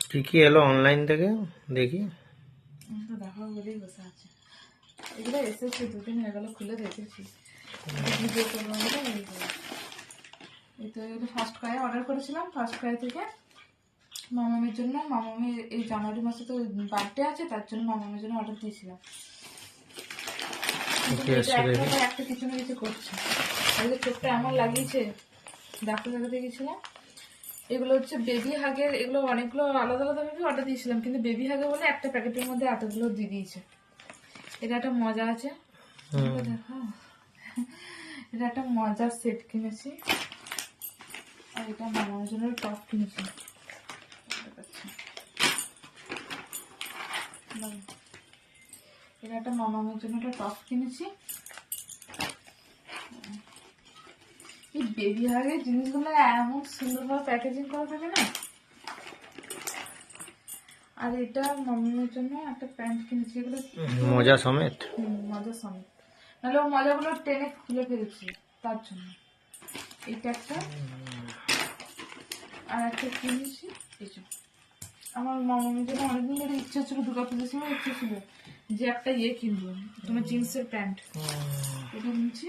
কি কি এলো অনলাইন থেকে দেখি। তো দেখাবো বলেই বসে আছে। এগুলো এসেছে, দুদিন হয়ে গেল খুলে দেখেছি, ভিডিও করবো বলে এই তো এগুলো ফার্স্ট ক্রাই অর্ডার করেছিলাম। ফার্স্ট ক্রাই থেকে মামামের জন্য, মামামের এই জানুয়ারি মাসে তো বার্থডে আছে, তার জন্য মামামের জন্য অর্ডার দিয়েছিলাম। একটা কিছু না কিছু করছে। আজকে চোখটা এমন লাগিয়েছে, ডাক্তার দেখাতে গেছিলাম। এগুলো হচ্ছে বেবি হাগের, এগুলো অনেকগুলো আলাদা আলাদা ভাবে অর্ডার দিয়েছিলাম, কিন্তু বেবি হাগে বলে একটা প্যাকেটের মধ্যে এতগুলো দিয়ে দিয়েছে। এটা একটা মজা আছে, দেখো এটা একটা মজার সেট কিনেছি। আর এটা মামার জন্য টপ কিনেছি। এটা একটা মামার জন্য একটা টপ কিনেছি। এই বেবি হাগের জিনিসগুলো এমন সুন্দরভাবে প্যাকেজিং করা থাকে না। আর এটা মামার জন্য একটা প্যান্ট কিনেছি, এগুলো মজা সমেত। মজা সমেত, নাহলে ও মজাগুলো টেনে খুলে ফেলেছি, তার জন্য এইটা একটা। আর একটা কিনেছি এই যে আমার মামার জন্য অনেকদিন ধরে ইচ্ছা ছিল, দুর্গাপুজোর সময় ইচ্ছে ছিল যে একটা ইয়ে কিনবো, তোমার জিন্সের প্যান্ট। এটা নিচ্ছি।